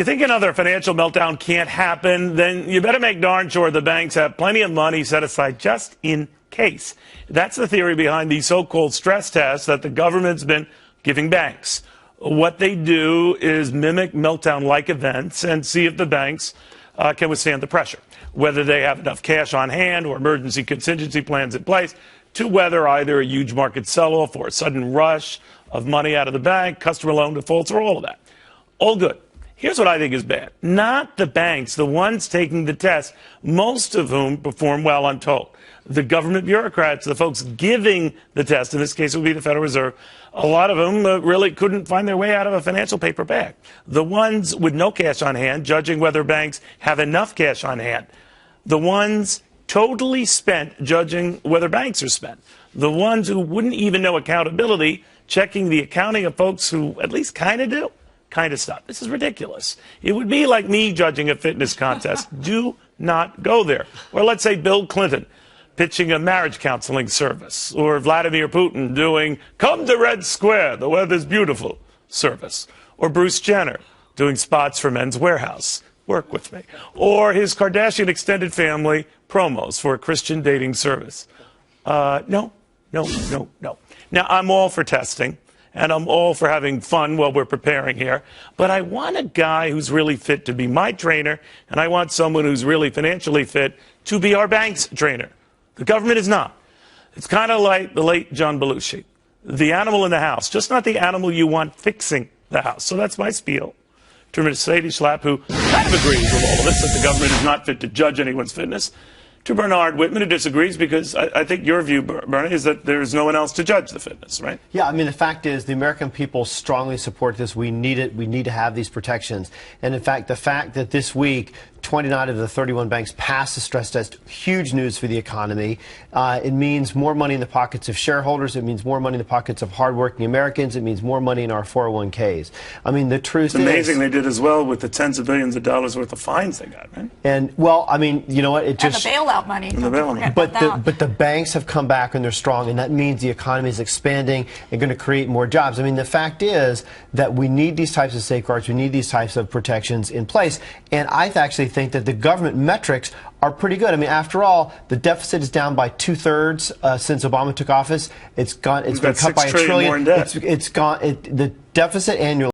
You think another financial meltdown can't happen, then you better make darn sure the banks have plenty of money set aside just in case. That's the theory behind the so-called stress tests that the government's been giving banks. What they do is mimic meltdown-like events and see if the banks can withstand the pressure, whether they have enough cash on hand or emergency contingency plans in place to weather either a huge market sell-off or a sudden rush of money out of the bank, customer loan defaults, or all of that. All good. Here's what I think is bad. Not the banks, the ones taking the test, most of whom perform well, I'm told. The government bureaucrats, the folks giving the test, in this case it would be the Federal Reserve, a lot of them really couldn't find their way out of a financial paper bag. The ones with no cash on hand, judging whether banks have enough cash on hand. The ones totally spent, judging whether banks are spent. The ones who wouldn't even know accountability, checking the accounting of folks who at least kind of do. Kind of stuff. This is ridiculous. It would be like me judging a fitness contest. Do not go there. Or let's say Bill Clinton pitching a marriage counseling service, or Vladimir Putin doing "Come to Red Square, the weather's beautiful" service, or Bruce Jenner doing spots for Men's Warehouse. Work with me. Or his Kardashian extended family promos for a Christian dating service. No. Now, I'm all for testing. And I'm all for having fun while we're preparing here. But I want a guy who's really fit to be my trainer, and I want someone who's really financially fit to be our bank's trainer. The government is not. It's kind of like the late John Belushi, the animal in the house, just not the animal you want fixing the house. So that's my spiel to Mercedes Schlapp, who kind of agrees with all of this, that the government is not fit to judge anyone's fitness. To Bernard Whitman, who disagrees, because I think your view, Bernard, is that there's no one else to judge the fitness, right? Yeah, I mean, the fact is the American people strongly support this. We need it. We need to have these protections. And, in fact, the fact that this week 29 of the 31 banks passed the stress test, huge news for the economy. It means more money in the pockets of shareholders. It means more money in the pockets of hardworking Americans. It means more money in our 401ks. I mean, the truth is... It's amazing they did as well with the tens of billions of dollars worth of fines they got, right? And, well, I mean, you know what? It just... And the bailout money. And the bailout money. But the banks have come back and they're strong, and that means the economy is expanding and going to create more jobs. I mean, the fact is that we need these types of safeguards. We need these types of protections in place. And I actually think that the government metrics are pretty good. I mean, after all, the deficit is down by 2/3 since Obama took office. It's been cut by $1 trillion. More in debt. The deficit annually